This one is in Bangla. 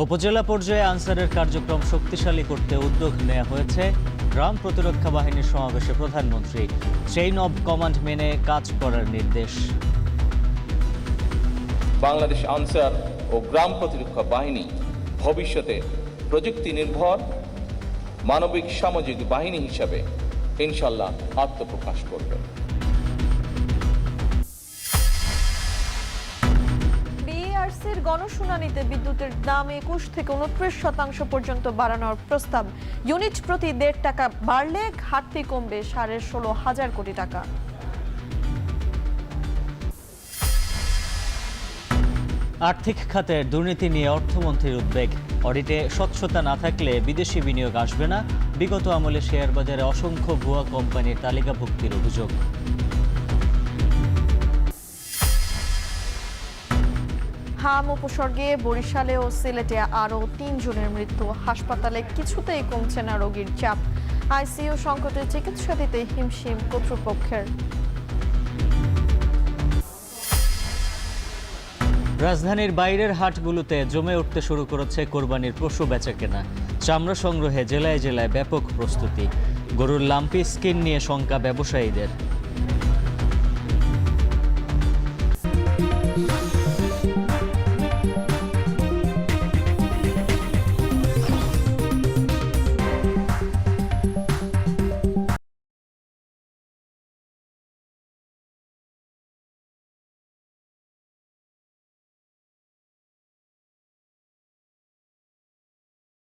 উপজেলা পর্যায়ে আনসারের কার্যক্রম শক্তিশালী করতে উদ্যোগ নেওয়া হয়েছে। গ্রাম প্রতিরক্ষা বাহিনীর সমাবেশে প্রধানমন্ত্রী চেইন অব কমান্ড মেনে কাজ করার নির্দেশ। বাংলাদেশ আনসার ও গ্রাম প্রতিরক্ষা বাহিনী ভবিষ্যতে প্রযুক্তি নির্ভর মানবিক সামাজিক বাহিনী হিসাবে ইনশাল্লাহ আত্মপ্রকাশ করবে। বিইআরসির গণশুনানিতে বিদ্যুতের দাম ২১ থেকে ২৯% পর্যন্ত বাড়ানোর প্রস্তাব। ইউনিট প্রতি ১.৫ টাকা বাড়লে ঘাটতি কমবে ১৬,৫০০ কোটি টাকা। আর্থিক খাতের দুর্নীতি নিয়ে অর্থমন্ত্রীর উদ্বেগ। অডিটে স্বচ্ছতা না থাকলে বিদেশি বিনিয়োগ আসবে না। বিগত আমলে শেয়ার বাজারে অসংখ্য ভুয়া কোম্পানির তালিকাভুক্তির অভিযোগ। হাম উপসর্গে বরিশালে ও সিলেটে আরও ৩ জনের মৃত্যু। হাসপাতালে কিছুতেই কমছে না রোগীর চাপ। আইসিইউ সংকটে চিকিৎসা দিতে হিমশিম কর্তৃপক্ষের। রাজধানীর বাইরের হাটগুলোতে জমে উঠতে শুরু করেছে কোরবানির পশু বেচাকেনা। চামড়া সংগ্রহে জেলায় জেলায় ব্যাপক প্রস্তুতি। গরুর লাম্পি স্কিন নিয়ে শঙ্কা ব্যবসায়ীদের।